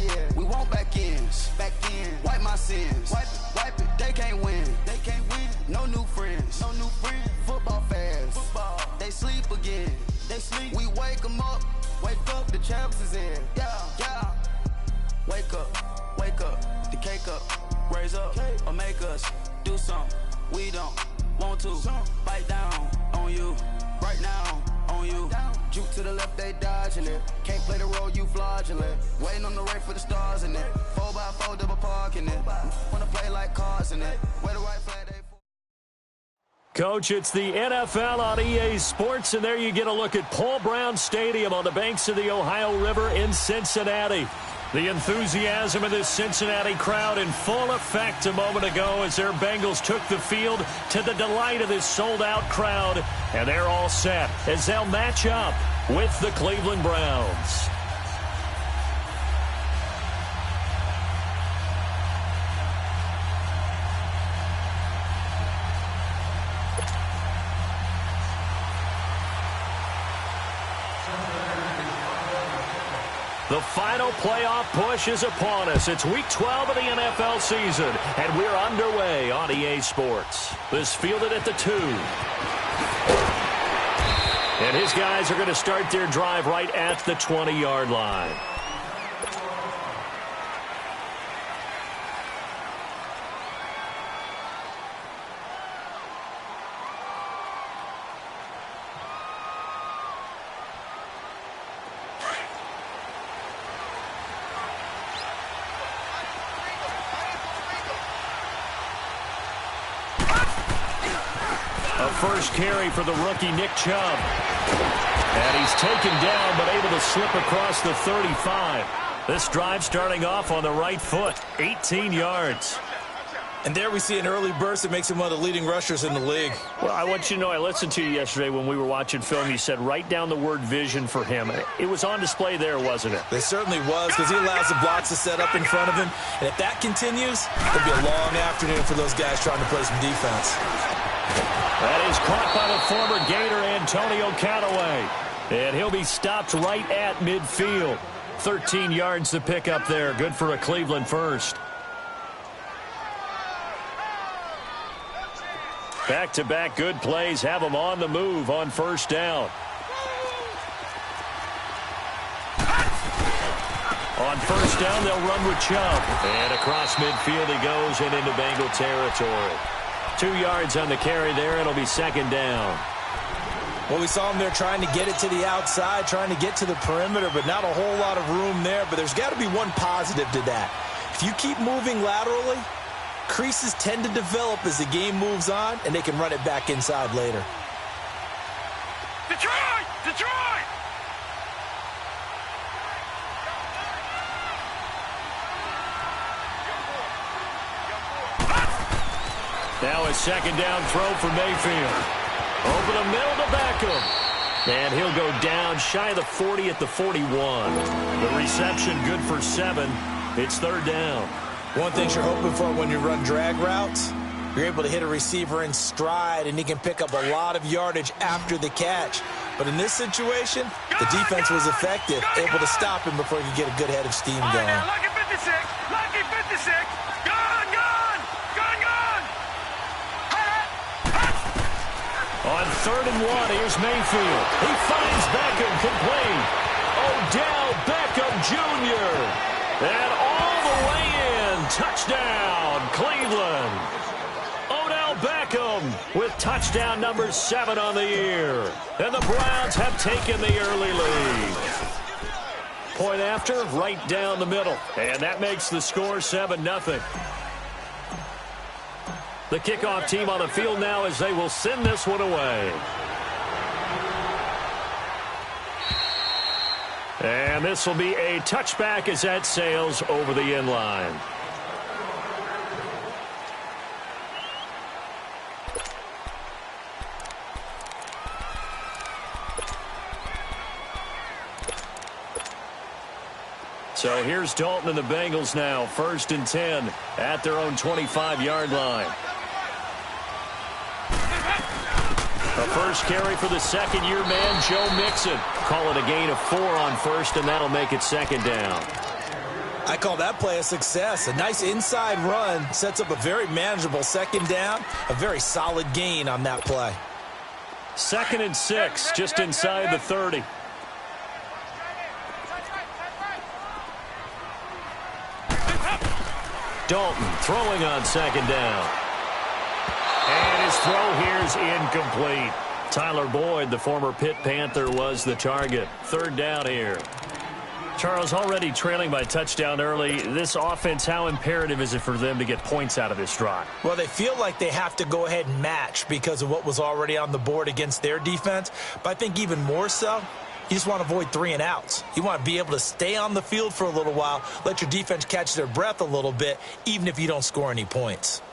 yeah. We want back ends. Back in. Wipe my sins. Wipe it. They can't win. They can't win. No new friends. No new friends. Football fans. Football. They sleep again. They sleep. We wake them up. Wake up. The champs is in. Yeah. Yeah. Wake up. Wake up. The cake up. Raise up. Or make us do something. We don't want to. Bite down on you. Right now. On you. Juke to the left, they dodging it. Can't play the role, you fraudulent. Waiting on the right for the stars in it. 4x4 double parking it. Wanna play like cars in it. Where the right flag, they... Coach, it's the NFL on EA Sports, and there you get a look at Paul Brown Stadium on the banks of the Ohio River in Cincinnati. The enthusiasm of this Cincinnati crowd in full effect a moment ago as their Bengals took the field to the delight of this sold-out crowd. And they're all set as they'll match up with the Cleveland Browns. The final playoff push is upon us. It's Week 12 of the NFL season, and we're underway on EA Sports. This fielded at the 2. And his guys are going to start their drive right at the 20-yard line. First carry for the rookie Nick Chubb. And he's taken down but able to slip across the 35. This drive starting off on the right foot. 18 yards. And there we see an early burst that makes him one of the leading rushers in the league. Well, I want you to know, I listened to you yesterday when we were watching film. You said write down the word vision for him. It was on display there, wasn't it? It certainly was, because he allows the blocks to set up in front of him. And if that continues, it'll be a long afternoon for those guys trying to play some defense. That is caught by the former Gator Antonio Callaway. And he'll be stopped right at midfield. 13 yards to pick up there. Good for a Cleveland first. Back-to-back good plays have them on the move on first down. On first down, they'll run with Chubb. And across midfield he goes and into Bengal territory. 2 yards on the carry there. It'll be second down. Well, we saw him there trying to get it to the outside, trying to get to the perimeter, but not a whole lot of room there. But there's got to be one positive to that. If you keep moving laterally, creases tend to develop as the game moves on, and they can run it back inside later. Detroit! Detroit! Now a second down throw for Mayfield. Over the middle to Beckham. And he'll go down shy of the 40 at the 41. The reception good for 7. It's third down. One thing you're hoping for when you run drag routes, you're able to hit a receiver in stride, and he can pick up a lot of yardage after the catch. But in this situation, the defense was effective, able to stop him before he could get a good head of steam going. Now, lucky 56, lucky 56, gone, gone, gone, gone. On 3rd and 1, here's Mayfield. He finds Beckham complete. Odell Beckham Jr. And all the way in. Touchdown, Cleveland. Odell Beckham with touchdown number 7 on the year. And the Browns have taken the early lead. Point after, right down the middle. And that makes the score 7-0. The kickoff team on the field now as they will send this one away. And this will be a touchback as that sails over the end line. So here's Dalton and the Bengals now, 1st and 10 at their own 25-yard line. A first carry for the second-year man, Joe Mixon. Call it a gain of 4 on first, and that'll make it second down. I call that play a success. A nice inside run sets up a very manageable second down, a very solid gain on that play. 2nd and 6, just inside the 30. Dalton throwing on 2nd down. And his throw here is incomplete. Tyler Boyd, the former Pitt Panther, was the target. 3rd down here. Charles, already trailing by touchdown early. This offense, how imperative is it for them to get points out of this drive? Well, they feel like they have to go ahead and match because of what was already on the board against their defense. But I think even more so, you just want to avoid 3 and outs. You want to be able to stay on the field for a little while, let your defense catch their breath a little bit, even if you don't score any points.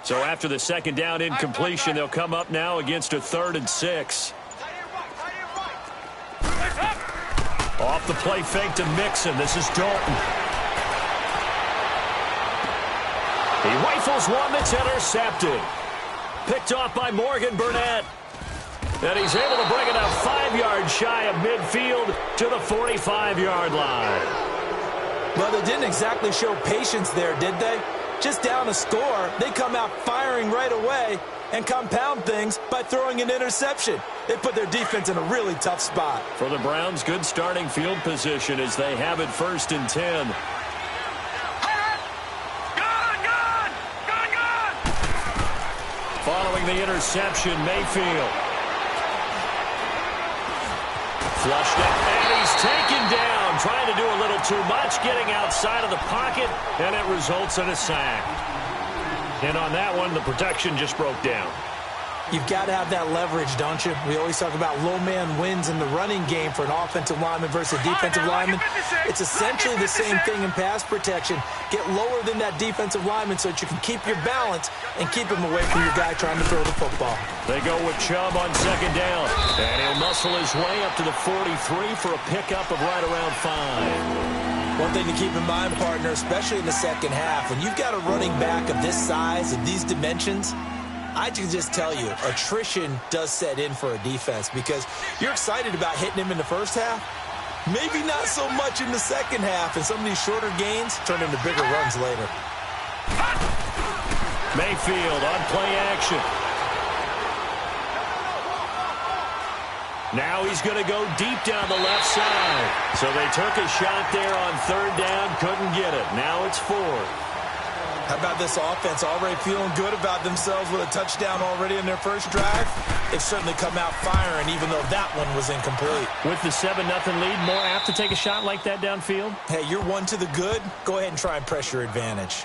So after the 2nd down incompletion, they'll come up now against a 3rd and 6. Off the play fake to Mixon. This is Dalton. He rifles one that's intercepted. Picked off by Morgan Burnett. And he's able to bring it up 5 yards shy of midfield to the 45-yard line. Well, they didn't exactly show patience there, did they? Just down a score, they come out firing right away and compound things by throwing an interception. They put their defense in a really tough spot. For the Browns, good starting field position as they have it 1st and 10. Following the interception, Mayfield. Flushed it, and he's taken down. Trying to do a little too much, getting outside of the pocket, and it results in a sack. And on that one, the protection just broke down. You've got to have that leverage, don't you? We always talk about low man wins in the running game for an offensive lineman versus a defensive lineman. It's essentially the same thing in pass protection. Get lower than that defensive lineman so that you can keep your balance and keep him away from your guy trying to throw the football. They go with Chubb on 2nd down. And he'll muscle his way up to the 43 for a pickup of right around 5. One thing to keep in mind, partner, especially in the second half, when you've got a running back of this size, of these dimensions, I can just tell you, attrition does set in for a defense because you're excited about hitting him in the first half. Maybe not so much in the second half, and some of these shorter gains turn into bigger runs later. Mayfield on play action. Now he's going to go deep down the left side. So they took a shot there on 3rd down, couldn't get it. Now it's 4th. How about this offense already feeling good about themselves with a touchdown already in their first drive? They've certainly come out firing, even though that one was incomplete. With the 7-0 lead, more apt to take a shot like that downfield? Hey, you're one to the good. Go ahead and try and press your advantage.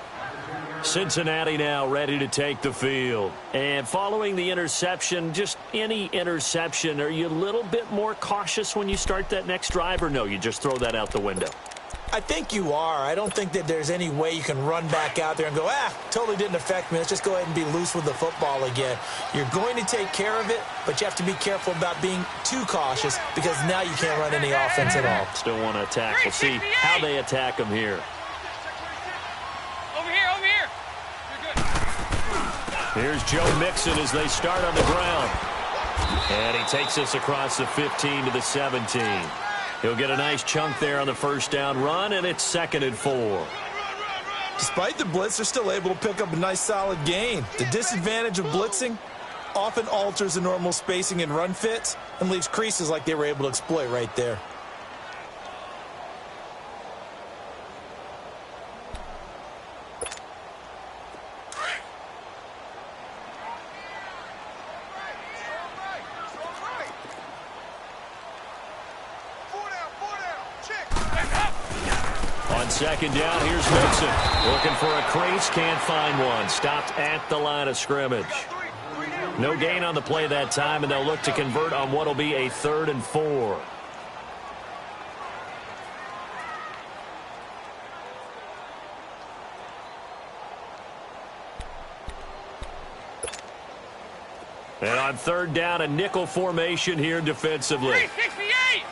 Cincinnati now ready to take the field. And following the interception, just any interception, are you a little bit more cautious when you start that next drive, or no, you just throw that out the window? I think you are. I don't think that there's any way you can run back out there and go, totally didn't affect me. Let's just go ahead and be loose with the football again. You're going to take care of it, but you have to be careful about being too cautious because now you can't run any offense at all. Still want to attack. We'll see how they attack him here. Over here, over here. You're good. Here's Joe Mixon as they start on the ground. And he takes us across the 15 to the 17. He'll get a nice chunk there on the 1st down run, and it's 2nd and 4. Despite the blitz, they're still able to pick up a nice solid gain. The disadvantage of blitzing often alters the normal spacing and run fits and leaves creases like they were able to exploit right there. On 2nd down, here's Mixon. Looking for a crease, can't find one. Stopped at the line of scrimmage. No gain on the play that time, and they'll look to convert on what will be a 3rd and 4. And on 3rd down, a nickel formation here defensively. 368!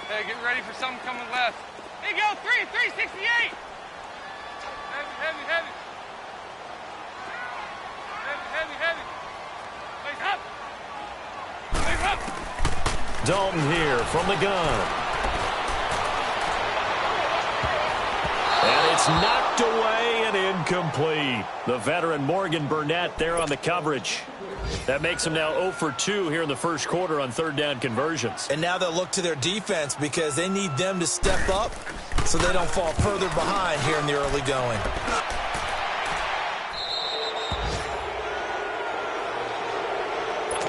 Hey, get ready for something coming left. Here you go, 368! Heavy, heavy, heavy. Heavy, heavy, heavy. Wake up! Wake up! Dalton here from the gun. And it's knocked away and incomplete. The veteran Morgan Burnett there on the coverage. That makes them now 0 for 2 here in the first quarter on third down conversions. And now they'll look to their defense because they need them to step up so they don't fall further behind here in the early going.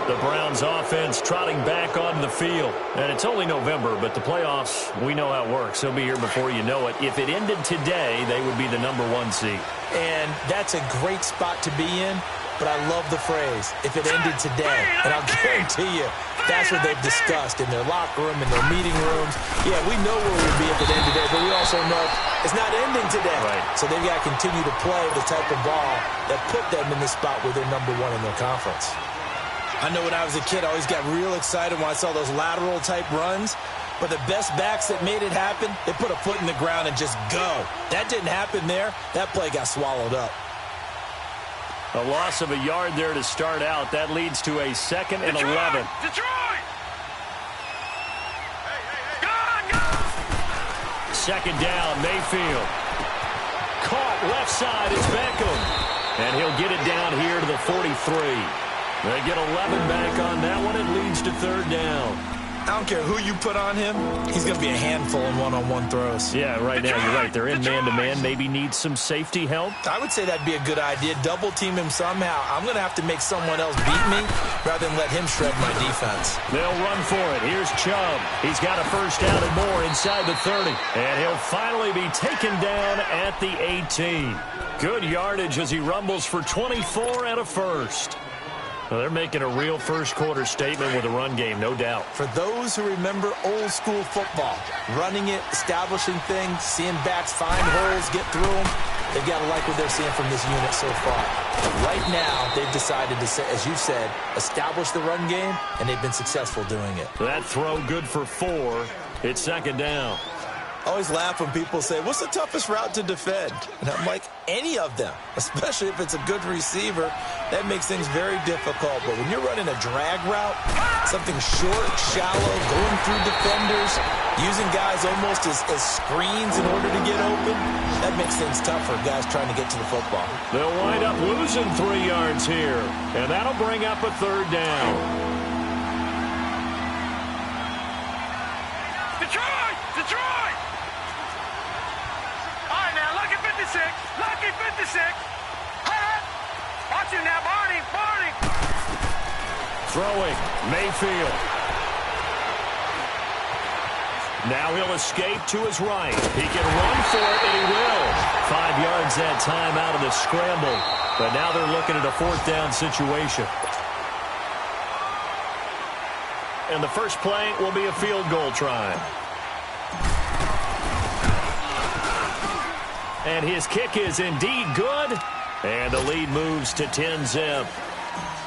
The Browns offense trotting back onto the field. And it's only November, but the playoffs, we know how it works. They'll be here before you know it. If it ended today, they would be the #1 seed. And that's a great spot to be in, but I love the phrase, if it ended today. And I'll guarantee you, that's what they've discussed in their locker room, in their meeting rooms. Yeah, we know where we'll be if it ended today, but we also know it's not ending today. Right. So they've got to continue to play the type of ball that put them in the spot where they're #1 in their conference. I know when I was a kid, I always got real excited when I saw those lateral-type runs. But the best backs that made it happen, they put a foot in the ground and just go. That didn't happen there. That play got swallowed up. A loss of a yard there to start out. That leads to a 2nd and 11. Detroit! Go! Second down, Mayfield. Caught left side is Beckham. And he'll get it down here to the 43. They get 11 back on that one. It leads to third down. I don't care who you put on him. He's going to be a handful in one-on-one throws. Yeah, right now you're right. They're in man-to-man. Maybe need some safety help. I would say that'd be a good idea. Double team him somehow. I'm going to have to make someone else beat me rather than let him shred my defense. They'll run for it. Here's Chubb. He's got a first down and more inside the 30. And he'll finally be taken down at the 18. Good yardage as he rumbles for 24 and a first. Well, they're making a real first-quarter statement with a run game, no doubt. For those who remember old-school football, running it, establishing things, seeing backs find holes, get through them, they've got to like what they're seeing from this unit so far. Right now, they've decided to, as you said, establish the run game, and they've been successful doing it. That throw good for 4. It's second down. I always laugh when people say, what's the toughest route to defend? And I'm like, any of them, especially if it's a good receiver. That makes things very difficult. But when you're running a drag route, something short, shallow, going through defenders, using guys almost as screens in order to get open, that makes things tough for guys trying to get to the football. They'll wind up losing 3 yards here. And that'll bring up a third down. Detroit! Detroit! All right, now, lucky 56. Lucky 56. Watch him now, Barney. Barney. Throwing, Mayfield. Now he'll escape to his right. He can run for it, and he will. 5 yards that time out of the scramble. But now they're looking at a fourth down situation. And the first play will be a field goal try. And his kick is indeed good. And the lead moves to 10-zip.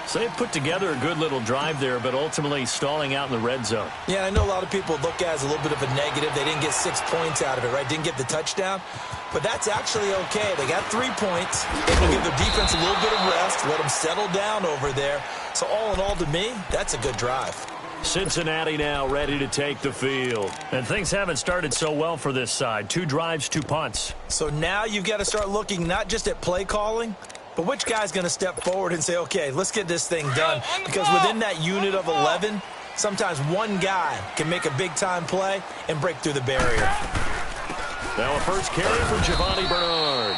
So they put together a good little drive there, but ultimately stalling out in the red zone. Yeah, I know a lot of people look at it as a little bit of a negative. They didn't get 6 points out of it, right? Didn't get the touchdown. But that's actually okay. They got 3 points. Able to give their defense a little bit of rest, let them settle down over there. So all in all, to me, that's a good drive. Cincinnati now ready to take the field. And things haven't started so well for this side. 2 drives, 2 punts. So now you've got to start looking not just at play calling, but which guy's going to step forward and say, okay, let's get this thing done. Because within that unit of 11, sometimes one guy can make a big-time play and break through the barrier. Now a first carry for Giovanni Bernard.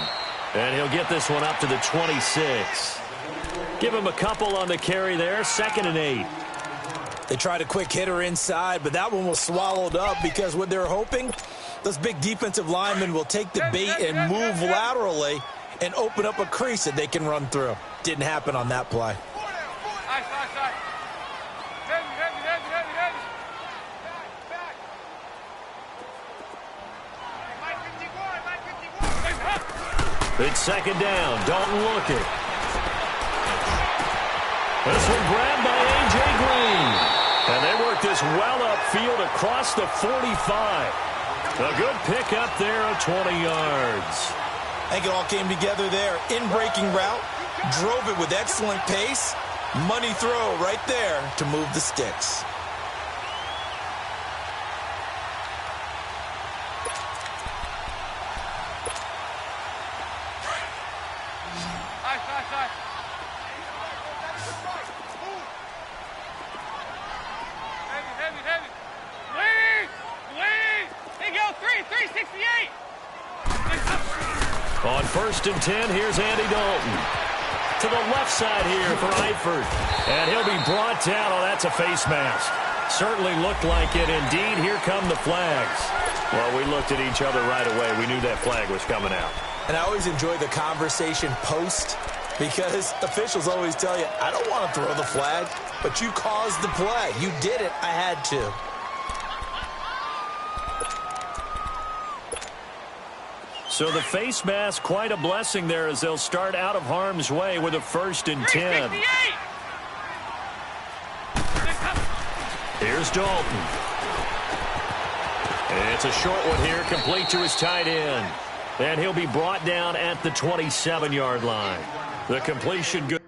And he'll get this one up to the 26. Give him a couple on the carry there. 2nd and 8. They tried a quick hitter inside, but that one was swallowed up because what they're hoping, those big defensive linemen will take the bait and move laterally and open up a crease that they can run through. Didn't happen on that play. Nice. Heavy. Back. It's second down. Dalton looking. This one grabbed by A.J. Green. And they work this well upfield across the 45. A good pickup there of 20 yards. I think it all came together there. In-breaking route, drove it with excellent pace. Money throw right there to move the sticks. Side. Heavy. Bleed. Here you go, 368. On 1st and 10, here's Andy Dalton. To the left side here for Eifert. And he'll be brought down. Oh, that's a face mask. Certainly looked like it. Indeed, here come the flags. Well, we looked at each other right away. We knew that flag was coming out. And I always enjoy the conversation post because officials always tell you, I don't want to throw the flag, but you caused the play. You did it. I had to. So the face mask, quite a blessing there as they'll start out of harm's way with a 1st and 10. Here's Dalton. It's a short one here, complete to his tight end. And he'll be brought down at the 27-yard line. The completion good.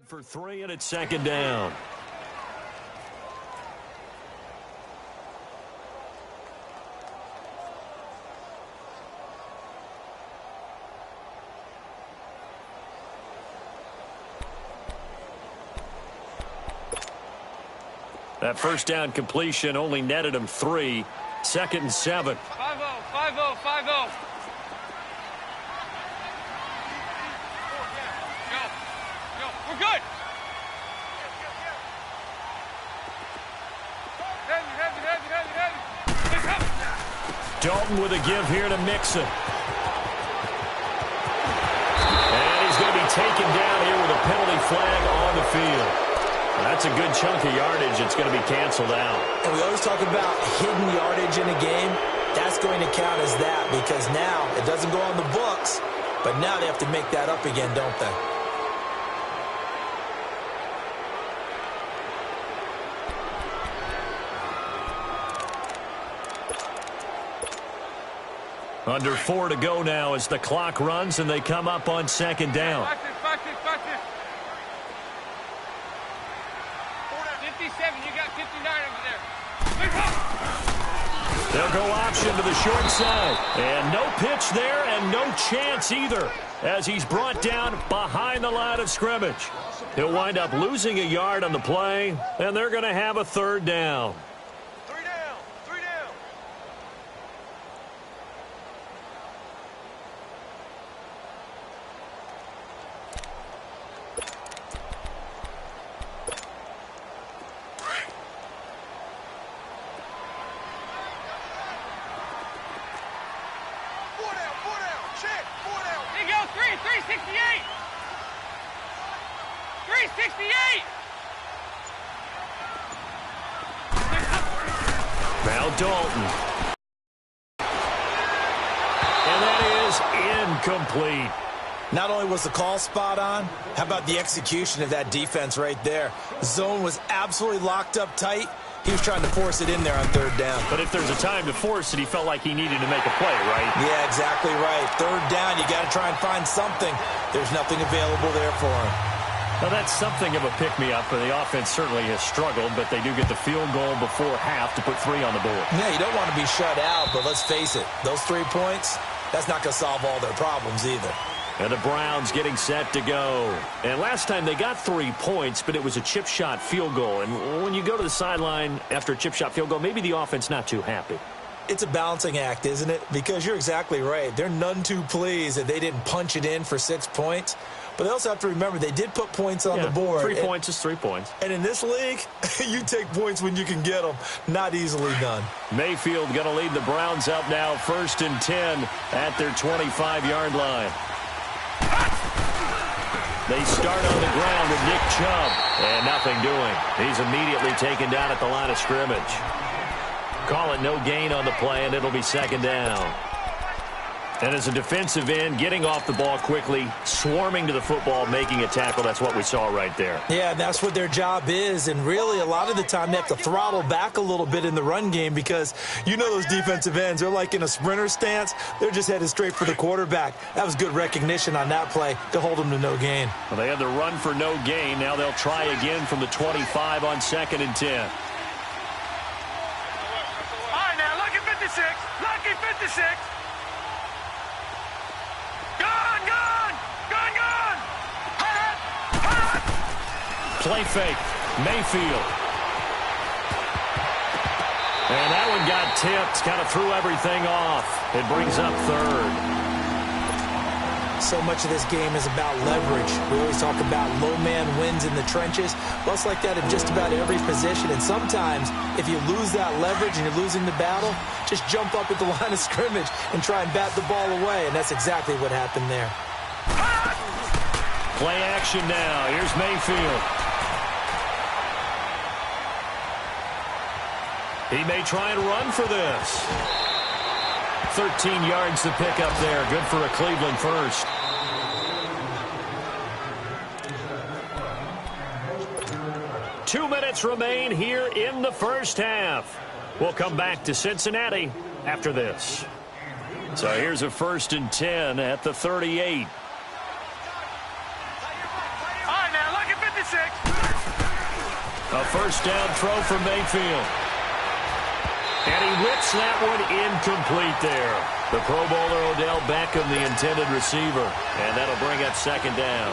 For 3, and it's 2nd down. That 1st down completion only netted him 3. 2nd and 7. 5-0. We're good. Heavy. Dalton with a give here to Mixon. And he's going to be taken down here with a penalty flag on the field. That's a good chunk of yardage. It's going to be canceled out. And we always talk about hidden yardage in a game. That's going to count as that because now it doesn't go on the books, but now they have to make that up again, don't they? Under 4 to go now as the clock runs and they come up on 2nd down. Practice. 57, you got 59 over there. They'll go option to the short side. And no pitch there and no chance either as he's brought down behind the line of scrimmage. He'll wind up losing a yard on the play, and they're going to have a 3rd down. 3 down. Check. 4 down. Here you go. 368. 368. Now Dalton. And that is incomplete. Not only was the call spot on, how about the execution of that defense right there? Zone was absolutely locked up tight. He was trying to force it in there on 3rd down. But if there's a time to force it, he felt like he needed to make a play, right? Yeah, exactly right. 3rd down, you got to try and find something. There's nothing available there for him. Now, that's something of a pick-me-up, and the offense certainly has struggled, but they do get the field goal before half to put 3 on the board. Yeah, you don't want to be shut out, but let's face it, those 3 points, that's not going to solve all their problems either. And the Browns getting set to go. And last time they got 3 points, but it was a chip shot field goal. And when you go to the sideline after a chip shot field goal, maybe the offense not too happy. It's a balancing act, isn't it? Because you're exactly right. They're none too pleased that they didn't punch it in for 6 points. But they also have to remember they did put points on the board. 3 points is 3 points. And in this league, you take points when you can get them. Not easily done. Mayfield going to lead the Browns up now, 1st and 10 at their 25-yard line. They start on the ground with Nick Chubb, and nothing doing. He's immediately taken down at the line of scrimmage. Call it no gain on the play, and it'll be second down. And as a defensive end, getting off the ball quickly, swarming to the football, making a tackle, that's what we saw right there. Yeah, that's what their job is. And really, a lot of the time, they have to throttle back a little bit in the run game because you know those defensive ends, they're like in a sprinter stance. They're just headed straight for the quarterback. That was good recognition on that play to hold them to no gain. Well, they had the run for no gain. Now they'll try again from the 25 on 2nd and 10. All right, now, lucky 56. Lucky 56. Play fake. Mayfield. And that one got tipped. Kind of threw everything off. It brings up third. So much of this game is about leverage. We always talk about low man wins in the trenches. Well, it's like that in just about every position. And sometimes, if you lose that leverage and you're losing the battle, just jump up at the line of scrimmage and try and bat the ball away. And that's exactly what happened there. Play action now. Here's Mayfield. He may try and run for this. 13 yards to pick up there. Good for a Cleveland first. Two minutes remain here in the first half. We'll come back to Cincinnati after this. So here's a 1st and 10 at the 38. All right, now, lucky 56. A first down throw for Mayfield. And he whips that one incomplete there. The Pro Bowler Odell Beckham, the intended receiver. And that'll bring up second down.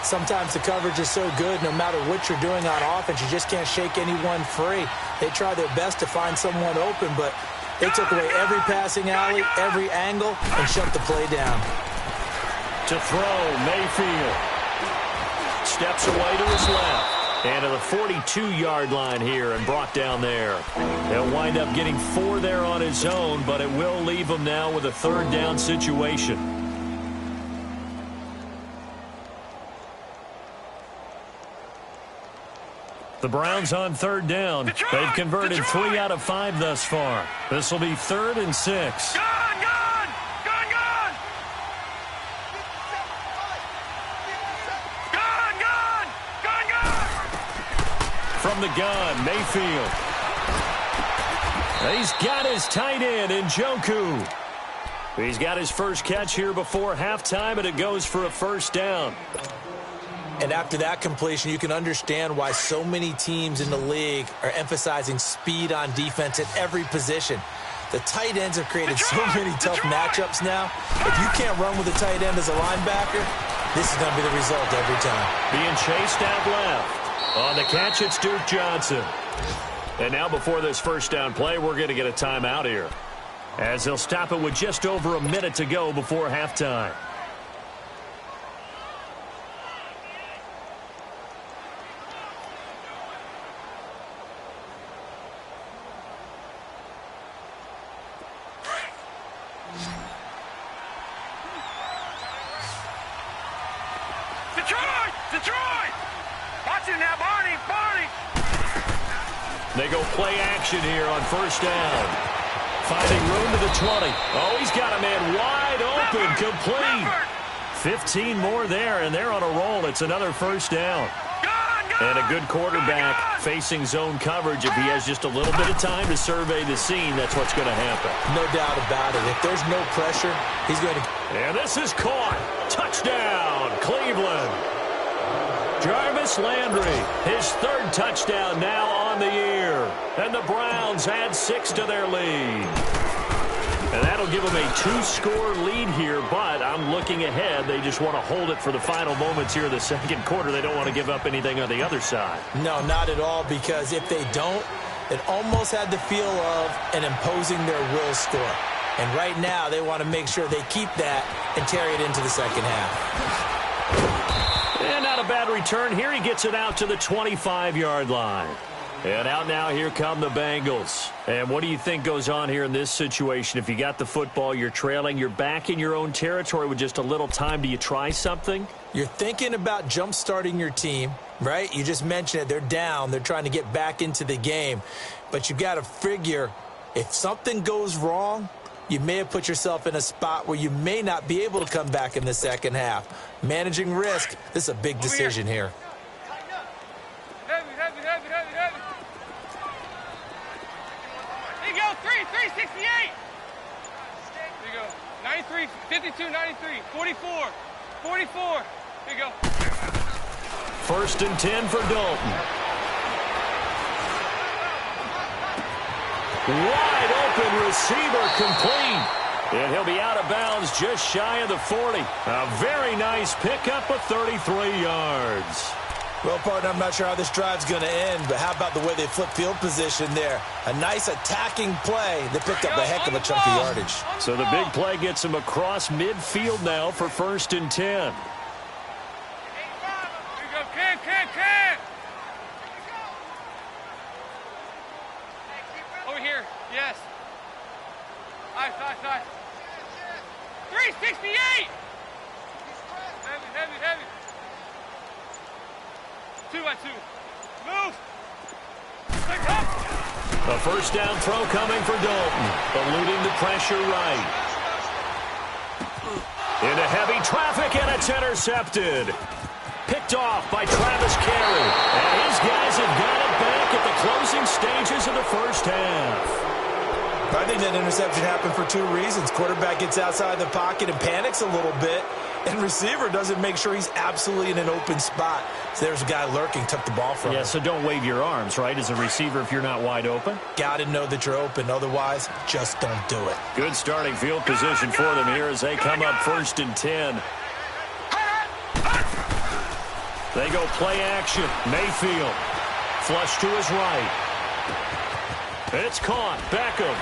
Sometimes the coverage is so good, no matter what you're doing on offense, you just can't shake anyone free. They try their best to find someone open, but they took away every passing alley, every angle, and shut the play down. To throw, Mayfield. Steps away to his left. And to the 42-yard line here and brought down there. He'll wind up getting 4 there on his own, but it will leave him now with a 3rd down situation. The Browns on 3rd down. They've converted 3 out of 5 thus far. This will be 3rd and 6. From the gun, Mayfield. He's got his tight end in Njoku. He's got his first catch here before halftime, and it goes for a 1st down. And after that completion, you can understand why so many teams in the league are emphasizing speed on defense at every position. The tight ends have created so many tough matchups now. If you can't run with a tight end as a linebacker, this is going to be the result every time. Being chased out left. On the catch, it's Duke Johnson. And now before this 1st down play, we're going to get a timeout here, as they'll stop it with just over a minute to go before halftime. They go play action here on 1st down. Finding room to the 20. Oh, he's got a man wide open, complete. 15 more there, and they're on a roll. It's another 1st down. And a good quarterback facing zone coverage. If he has just a little bit of time to survey the scene, that's what's going to happen. No doubt about it. If there's no pressure, he's going to... And this is caught. Touchdown, Cleveland. Jarvis Landry, his 3rd touchdown now on the year. And the Browns add 6 to their lead. And that'll give them a 2-score lead here, but I'm looking ahead. They just want to hold it for the final moments here in the 2nd quarter. They don't want to give up anything on the other side. No, not at all, because if they don't, it almost had the feel of an imposing their will score. And right now, they want to make sure they keep that and carry it into the 2nd half. And not a bad return here. He gets it out to the 25-yard line. And out now, here come the Bengals. And what do you think goes on here in this situation? If you got the football, you're trailing, you're back in your own territory with just a little time. Do you try something? You're thinking about jump-starting your team, right? You just mentioned it. They're down. They're trying to get back into the game. But you got to figure if something goes wrong, you may have put yourself in a spot where you may not be able to come back in the second half. Managing risk, this is a big decision here. Heavy, heavy, heavy, heavy, heavy. There you go, 368. There you go, 93, 52, 93, 44, 44. There you go. 1st and 10 for Dalton. Wide open receiver complete. And he'll be out of bounds just shy of the 40. A very nice pickup of 33 yards. Well, partner, I'm not sure how this drive's going to end, but how about the way they flip field position there? A nice attacking play. They picked up a heck of a chunk of yardage. So the big play gets him across midfield now for 1st and 10. Here you go, Ken. Over here, yes. Nice. 368. Heavy. 2-by-2. Move. A 1st down throw coming for Dalton. Eluding the pressure right. Into heavy traffic, and it's intercepted. Picked off by Travis Carey. And his guys have got it back at the closing stages of the 1st half. I think that interception happened for 2 reasons. Quarterback gets outside the pocket and panics a little bit, and receiver doesn't make sure he's absolutely in an open spot. So there's a guy lurking, took the ball from him. Yeah, so don't wave your arms, right, as a receiver if you're not wide open? Got to know that you're open. Otherwise, just don't do it. Good starting field position for them here as they come up 1st and 10. They go play action. Mayfield. Flush to his right. It's caught. Beckham.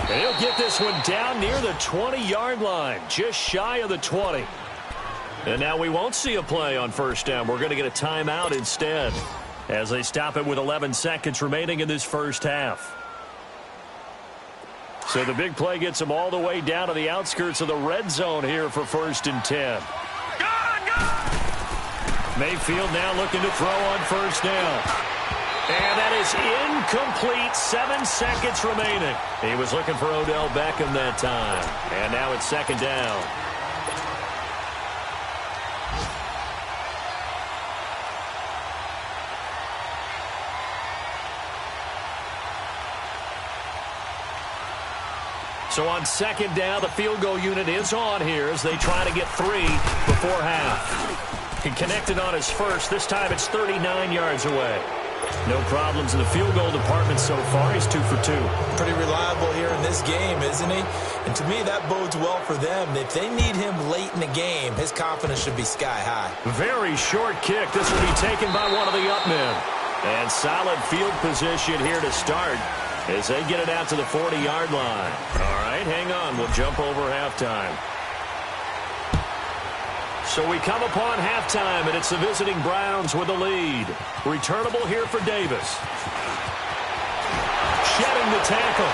And he'll get this one down near the 20-yard line. Just shy of the 20. And now we won't see a play on 1st down. We're going to get a timeout instead as they stop it with 11 seconds remaining in this 1st half. So the big play gets them all the way down to the outskirts of the red zone here for 1st and 10. Mayfield now looking to throw on 1st down. And that is incomplete. 7 seconds remaining. He was looking for Odell Beckham that time. And now it's 2nd down. So on 2nd down, the field goal unit is on here as they try to get 3 before half. He connected on his first. This time it's 39 yards away. No problems in the field goal department so far. He's 2 for 2. Pretty reliable here in this game, isn't he? And to me, that bodes well for them. If they need him late in the game, his confidence should be sky high. Very short kick. This will be taken by one of the up men. And solid field position here to start as they get it out to the 40-yard line. All right, hang on. We'll jump over halftime. So we come upon halftime, and it's the visiting Browns with the lead. Returnable here for Davis. Shedding the tackle.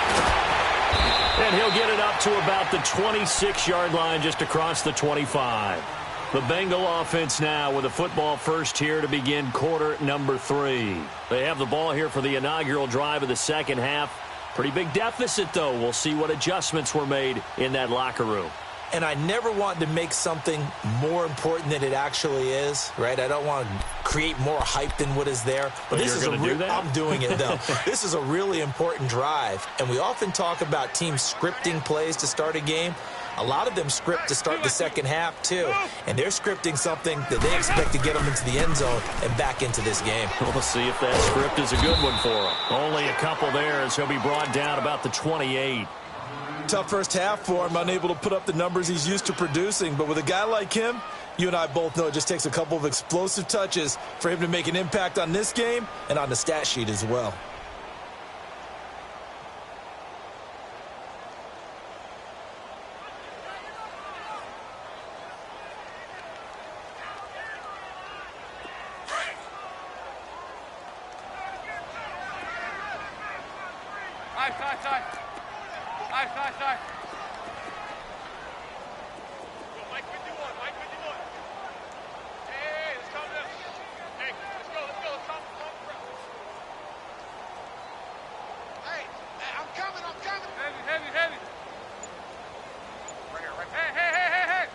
And he'll get it up to about the 26-yard line, just across the 25. The Bengal offense now with a football first here to begin quarter number 3. They have the ball here for the inaugural drive of the 2nd half. Pretty big deficit, though. We'll see what adjustments were made in that locker room. And I never want to make something more important than it actually is, right? I don't want to create more hype than what is there. But this is I'm doing it, though. This is a really important drive. And we often talk about teams scripting plays to start a game. A lot of them script to start the 2nd half, too. And they're scripting something that they expect to get them into the end zone and back into this game. We'll see if that script is a good one for them. Only a couple there as he'll be brought down about the 28. Tough first half for him, unable to put up the numbers he's used to producing. But with a guy like him, you and I both know it just takes a couple of explosive touches for him to make an impact on this game and on the stat sheet as well. Side. Side. Mike 51. Hey, let's calm down. Hey, let's go. Let's calm down. Hey, I'm coming. Heavy. Right here. Hey.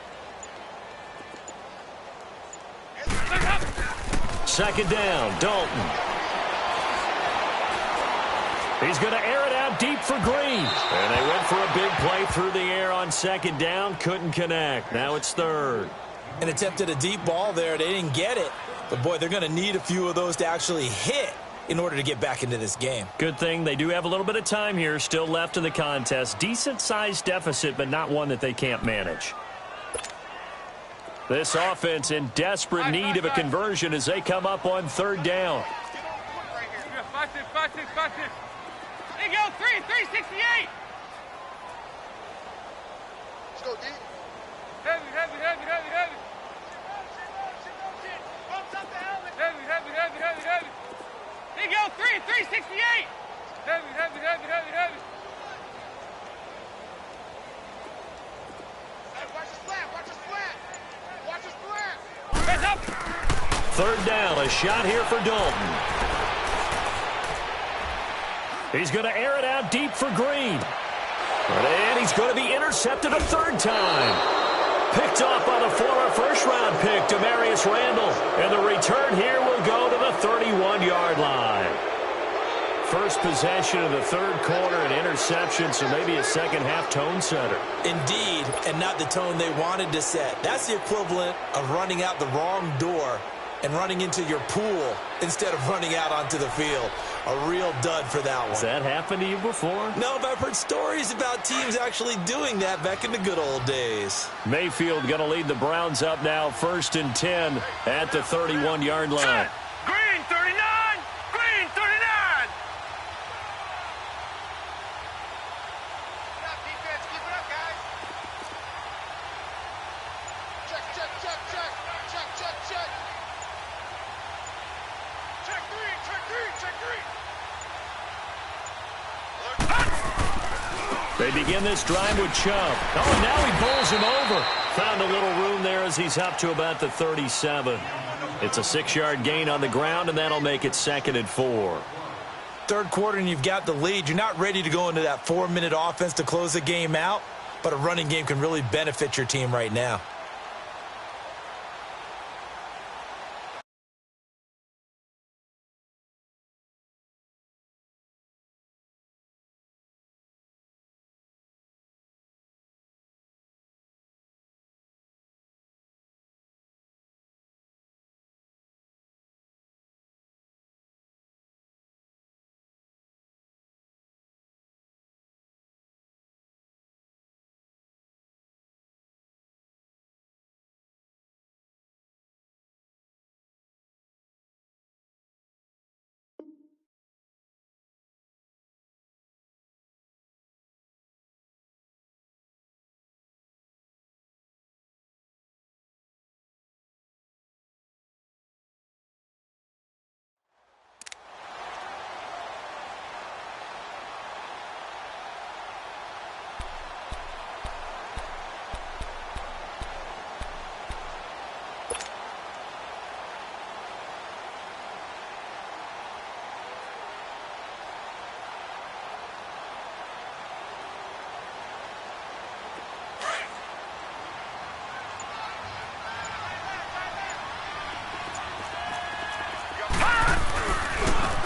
Second down, Dalton. He's going to air it out deep for Green. And they went for a big play through the air on second down. Couldn't connect. Now it's third. An attempt at a deep ball there. They didn't get it. But, boy, they're going to need a few of those to actually hit in order to get back into this game. Good thing they do have a little bit of time here still left in the contest. Decent-sized deficit, but not one that they can't manage. This offense in desperate need of a conversion as they come up on third down. 5-6. There you go, 368. Let's go deep. Heavy. Heavy. There you go, 368. Heavy. Hey, watch his flat. Heads up. Third down, a shot here for Dalton. He's going to air it out deep for Green. And he's going to be intercepted a third time. Picked off by the former first-round pick, Demarius Randall. And the return here will go to the 31-yard line. First possession of the third quarter, an interception, so maybe a second-half tone setter. Indeed, and not the tone they wanted to set. That's the equivalent of running out the wrong door and running into your pool instead of running out onto the field. A real dud for that one. Has that happened to you before? No, but I've heard stories about teams actually doing that back in the good old days. Mayfield going to lead the Browns up now, 1st and 10 at the 31-yard line. Green 39. Defense, keep it up, guys. Check. Check green. They begin this drive with Chubb. Oh, and now he bowls him over. Found a little room there as he's up to about the 37. It's a 6-yard gain on the ground, and that'll make it 2nd and 4. Third quarter, and you've got the lead. You're not ready to go into that 4-minute offense to close the game out, but a running game can really benefit your team right now.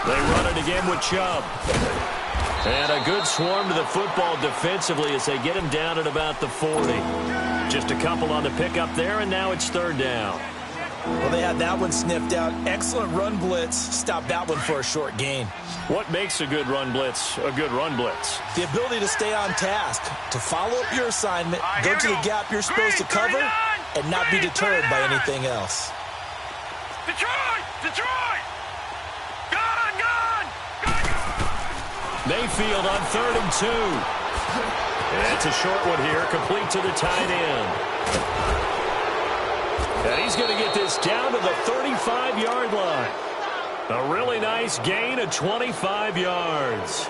They run it again with Chubb. And a good swarm to the football defensively as they get him down at about the 40. Just a couple on the pickup there, and now it's third down. Well, they had that one sniffed out. Excellent run blitz. Stop that one for a short gain. What makes a good run blitz a good run blitz? The ability to stay on task, to follow up your assignment, go to the gap you're supposed to cover, and not be deterred by anything else. Detroit! Mayfield on 3rd and 2. It's a short one here, complete to the tight end. And he's going to get this down to the 35-yard line. A really nice gain of 25 yards.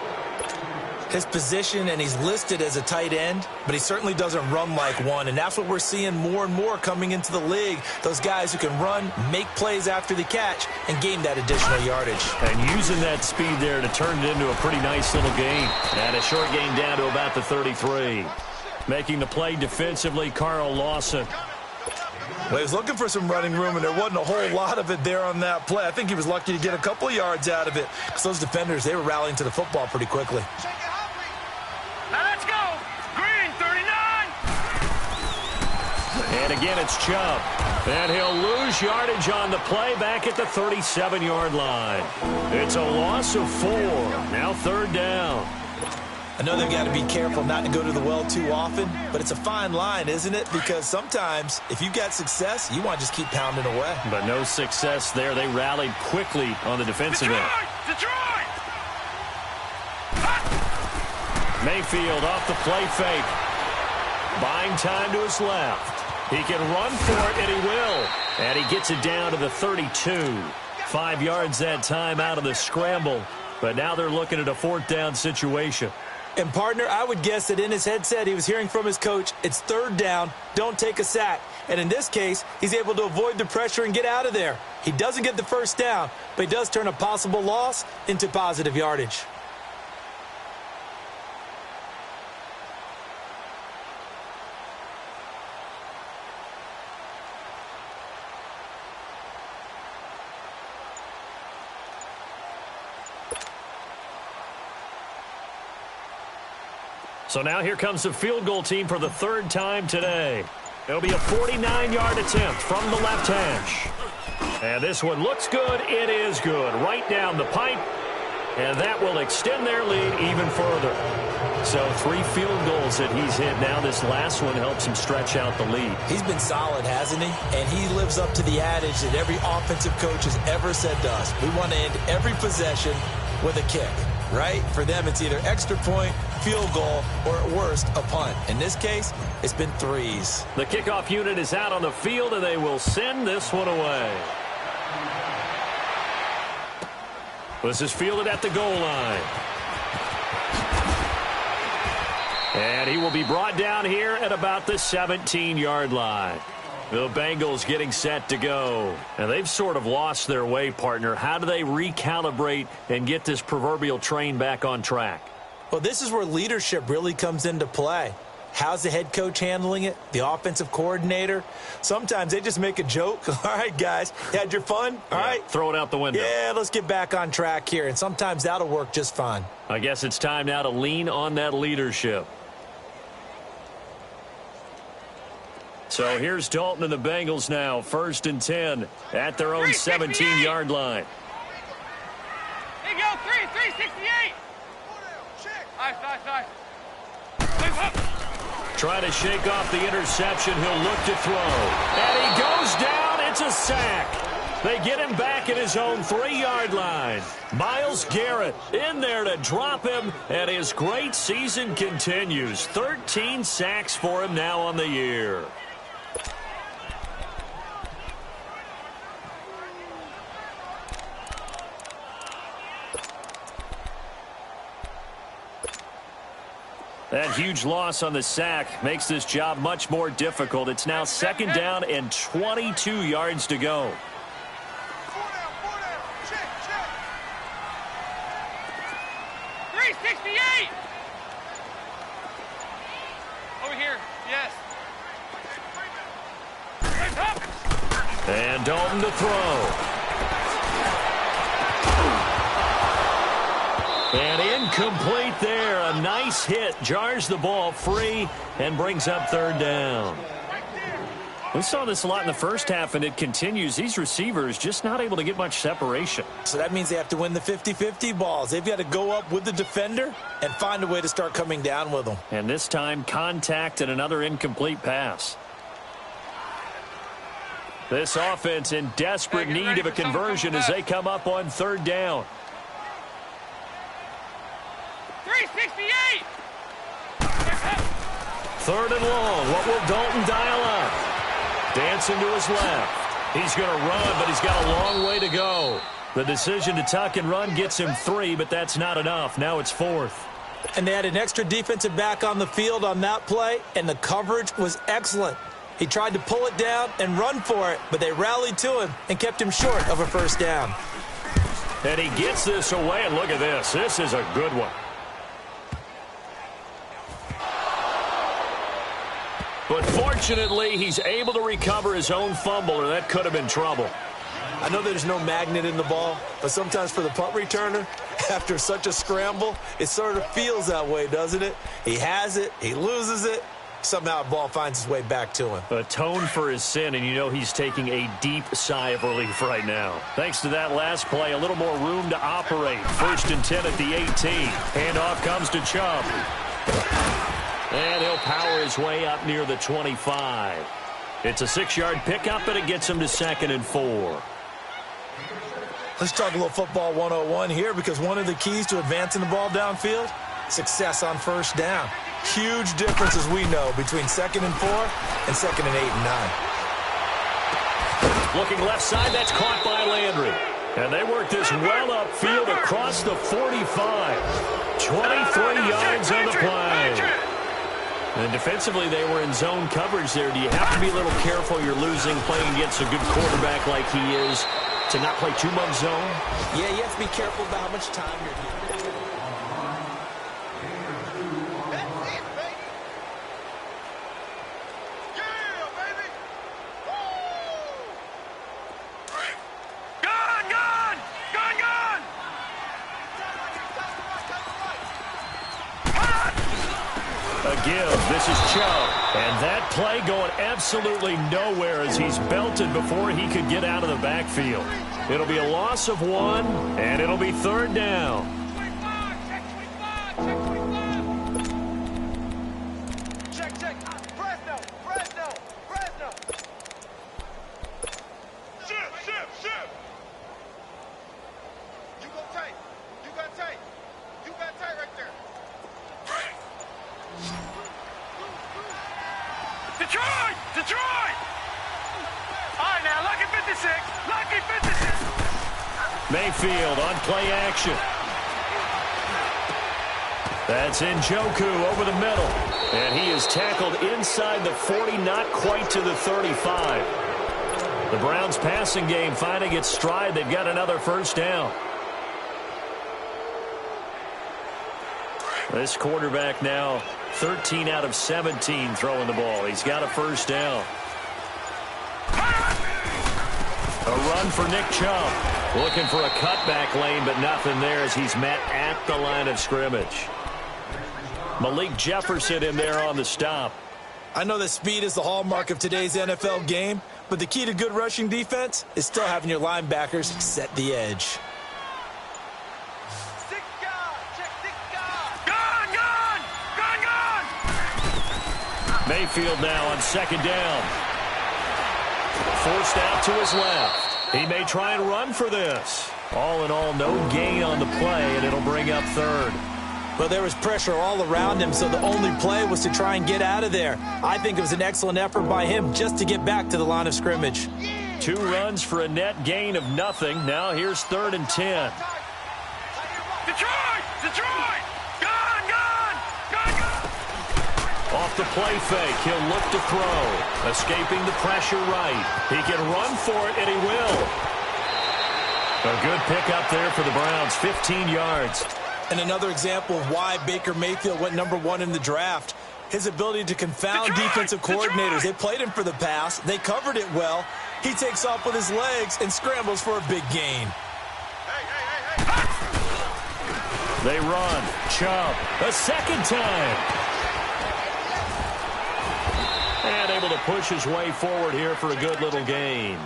His position, and he's listed as a tight end, but he certainly doesn't run like one, and that's what we're seeing more and more coming into the league. Those guys who can run, make plays after the catch, and gain that additional yardage. And using that speed there to turn it into a pretty nice little gain. And a short gain down to about the 33. Making the play defensively, Carl Lawson. Well, he was looking for some running room, and there wasn't a whole lot of it there on that play. I think he was lucky to get a couple of yards out of it because those defenders, they were rallying to the football pretty quickly. Now let's go. Green, 39. And again, it's Chubb. And he'll lose yardage on the play back at the 37-yard line. It's a loss of 4. Now 3rd down. I know they've got to be careful not to go to the well too often, but it's a fine line, isn't it? Because sometimes if you've got success, you want to just keep pounding away. But no success there. They rallied quickly on the defensive end. Detroit! Mayfield off the play fake. Buying time to his left. He can run for it, and he will. And he gets it down to the 32. 5 yards that time out of the scramble. But now they're looking at a 4th down situation. And, partner, I would guess that in his headset he was hearing from his coach, it's 3rd down, don't take a sack. And in this case, he's able to avoid the pressure and get out of there. He doesn't get the 1st down, but he does turn a possible loss into positive yardage. So now here comes the field goal team for the 3rd time today. It'll be a 49-yard attempt from the left hash. And this one looks good. It is good. Right down the pipe. And that will extend their lead even further. So 3 field goals that he's hit now. This last one helps him stretch out the lead. He's been solid, hasn't he? And he lives up to the adage that every offensive coach has ever said to us. We want to end every possession with a kick, right? For them, it's either extra point, field goal, or at worst, a punt. In this case, it's been 3s. The kickoff unit is out on the field, and they will send this one away. This is fielded at the goal line. And he will be brought down here at about the 17-yard line. The Bengals getting set to go. And they've sort of lost their way, partner. How do they recalibrate and get this proverbial train back on track? Well, this is where leadership really comes into play. How's the head coach handling it? The offensive coordinator? Sometimes they just make a joke. All right, guys, you had your fun? All right. Throw it out the window. Yeah, let's get back on track here. And sometimes that'll work just fine. I guess it's time now to lean on that leadership. So here's Dalton and the Bengals now. 1st and 10 at their own 17-yard line. There you go, 368. Nice. Trying to shake off the interception. He'll look to throw. And he goes down. It's a sack. They get him back at his own 3-yard line. Myles Garrett in there to drop him, and his great season continues. 13 sacks for him now on the year. That huge loss on the sack makes this job much more difficult. It's now 2nd down and 22 yards to go. Check. 368. Over here, yes. And Dalton to throw. And incomplete there. A nice hit. Jars the ball free and brings up 3rd down. We saw this a lot in the first half, and it continues. These receivers just not able to get much separation. So that means they have to win the 50-50 balls. They've got to go up with the defender and find a way to start coming down with them. And this time, contact and another incomplete pass. This offense in desperate need of a conversion as they come up on 3rd down. 368. 3rd and long. What will Dalton dial up? Dancing to his left. He's going to run, but he's got a long way to go. The decision to tuck and run gets him 3, but that's not enough. Now it's 4th. And they had an extra defensive back on the field on that play, and the coverage was excellent. He tried to pull it down and run for it, but they rallied to him and kept him short of a first down. And he gets this away, and look at this. This is a good one. But fortunately, he's able to recover his own fumble, or that could have been trouble. I know there's no magnet in the ball, but sometimes for the punt returner, after such a scramble, it sort of feels that way, doesn't it? He has it, he loses it, somehow the ball finds its way back to him. Atone for his sin, and you know he's taking a deep sigh of relief right now. Thanks to that last play, a little more room to operate. 1st and 10 at the 18. Handoff comes to Chubb. And he'll power his way up near the 25. It's a 6-yard pickup, and it gets him to 2nd and 4. Let's talk a little football 101 here, because one of the keys to advancing the ball downfield, success on first down. Huge difference, as we know, between 2nd and 4 and 2nd and 8 and 9. Looking left side, that's caught by Landry. And they work this well upfield across the 45. 23 yards on the play. And defensively, they were in zone coverage there. Do you have to be a little careful you're losing playing against a good quarterback like he is to not play too much zone? Yeah, you have to be careful about how much time you're giving. This is Chubb, and that play going absolutely nowhere as he's belted before he could get out of the backfield. It'll be a loss of 1, and it'll be 3rd down. Check. Fresno. Shift. You go tight. You got tight right there. Detroit! All right, now, lucky 56. Mayfield on play action. That's Njoku over the middle. And he is tackled inside the 40, not quite to the 35. The Browns passing game finding its stride. They've got another first down. This quarterback now 13 out of 17 throwing the ball. He's got a first down. A run for Nick Chubb. Looking for a cutback lane, but nothing there as he's met at the line of scrimmage. Malik Jefferson in there on the stop. I know that speed is the hallmark of today's NFL game, but the key to good rushing defense is still having your linebackers set the edge. Mayfield now on 2nd down. Forced out to his left. He may try and run for this. All in all, no gain on the play, and it'll bring up 3rd. But there was pressure all around him, so the only play was to try and get out of there. I think it was an excellent effort by him just to get back to the line of scrimmage. 2 runs for a net gain of nothing. Now here's 3rd and 10. Detroit! Off the play fake, he'll look to throw. Escaping the pressure right. He can run for it, and he will. A good pickup there for the Browns, 15 yards. And another example of why Baker Mayfield went #1 in the draft. His ability to confound defensive coordinators. They played him for the pass. They covered it well. He takes off with his legs and scrambles for a big gain. They run. Chubb, a second time. And able to push his way forward here for a good little gain.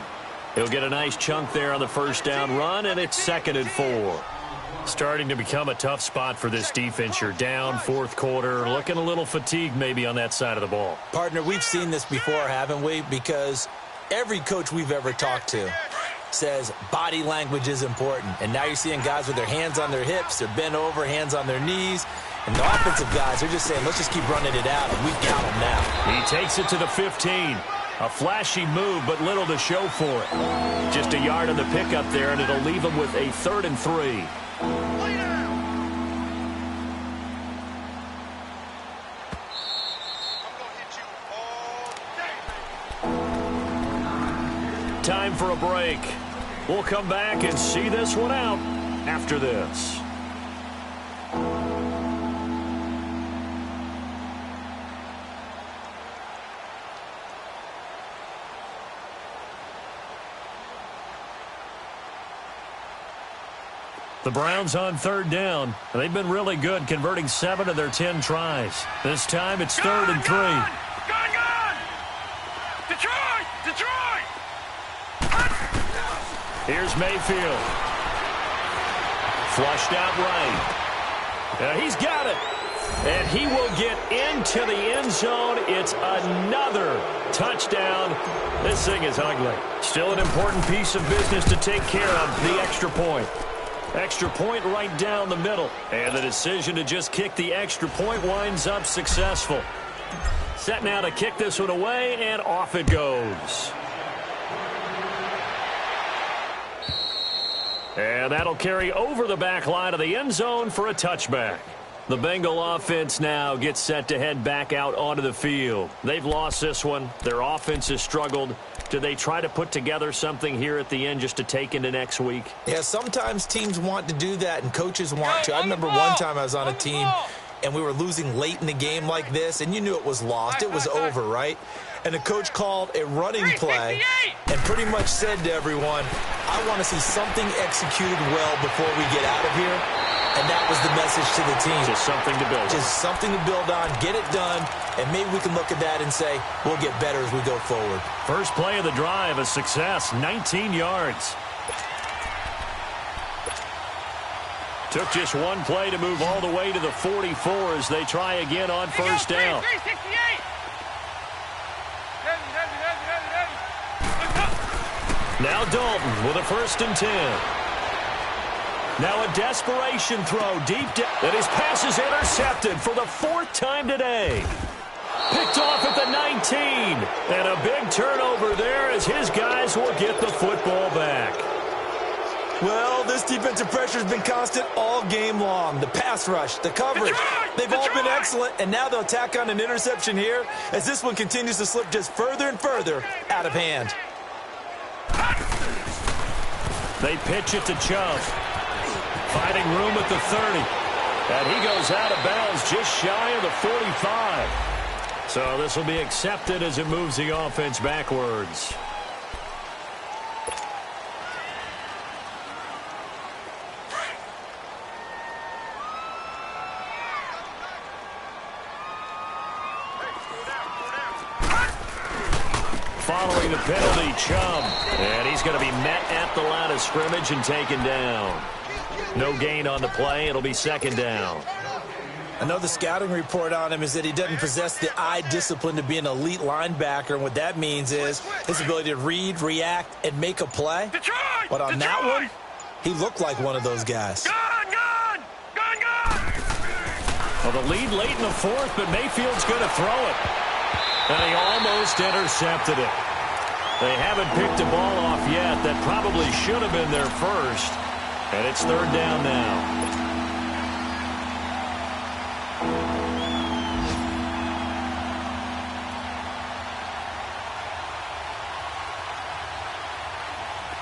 He'll get a nice chunk there on the first down run, and it's 2nd and 4. Starting to become a tough spot for this defense. You're down 4th quarter, looking a little fatigued maybe on that side of the ball. Partner, we've seen this before, haven't we? Because every coach we've ever talked to says body language is important. And now you're seeing guys with their hands on their hips, they're bent over, hands on their knees. And the offensive guys are just saying, let's just keep running it out, and we've got them now. He takes it to the 15. A flashy move, but little to show for it. Just a yard on the pickup there, and it'll leave him with a 3rd and 3. time for a break. We'll come back and see this one out after this. The Browns on third down. They've been really good, converting 7 of their 10 tries. This time it's third and 3. Gone! Detroit! Detroit! Here's Mayfield. Flushed out right. He's got it. And he will get into the end zone. It's another touchdown. This thing is ugly. Still an important piece of business to take care of, the extra point. Extra point right down the middle. And the decision to just kick the extra point winds up successful. Set now to kick this one away, and off it goes. And that'll carry over the back line of the end zone for a touchback. The Bengal offense now gets set to head back out onto the field. They've lost this one. Their offense has struggled. Do they try to put together something here at the end just to take into next week? Yeah, sometimes teams want to do that and coaches want to. I remember one time I was on a team and we were losing late in the game like this, and you knew it was lost. It was over, right? And the coach called a running play and pretty much said to everyone, I want to see something executed well before we get out of here. And that was the message to the team. Just something to build on. Just something to build on, get it done, and maybe we can look at that and say, we'll get better as we go forward. First play of the drive, a success, 19 yards. Took just one play to move all the way to the 44 as they try again on first down. 368. Now Dalton with a 1st and 10. Now a desperation throw deep down. And his pass is intercepted for the 4th time today. Picked off at the 19. And a big turnover there as his guys will get the football back. Well, this defensive pressure has been constant all game long. The pass rush, the coverage, they've all been excellent. And now they'll tack on an interception here as this one continues to slip just further and further out of hand. They pitch it to Chubb. Finding room at the 30. And he goes out of bounds just shy of the 45. So this will be accepted as it moves the offense backwards. Following the penalty, Chubb. And he's going to be met at the line of scrimmage and taken down. No gain on the play. It'll be 2nd down. I know the scouting report on him is that he doesn't possess the eye discipline to be an elite linebacker. And what that means is his ability to read, react, and make a play. But on that one, he looked like one of those guys. Well, the lead late in the 4th, but Mayfield's going to throw it. And he almost intercepted it. They haven't picked a ball off yet. That probably should have been their first. And it's 3rd down now.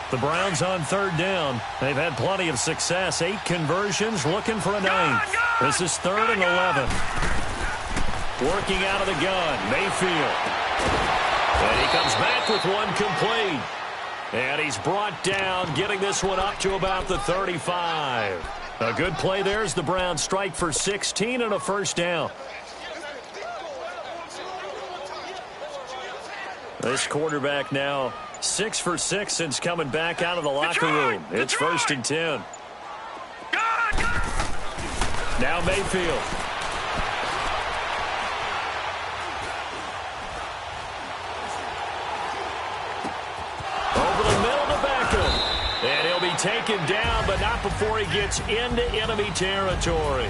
The Browns on 3rd down. They've had plenty of success. 8 conversions, looking for a 9th. This is 3rd and 11. Working out of the gun, Mayfield. And he comes back with one complete. And he's brought down, getting this one up to about the 35. A good play there as the Browns strike for 16 and a 1st down. This quarterback now 6 for 6 since coming back out of the locker room. It's 1st and 10. Now Mayfield. Over the middle to Beckham. And he'll be taken down, but not before he gets into enemy territory.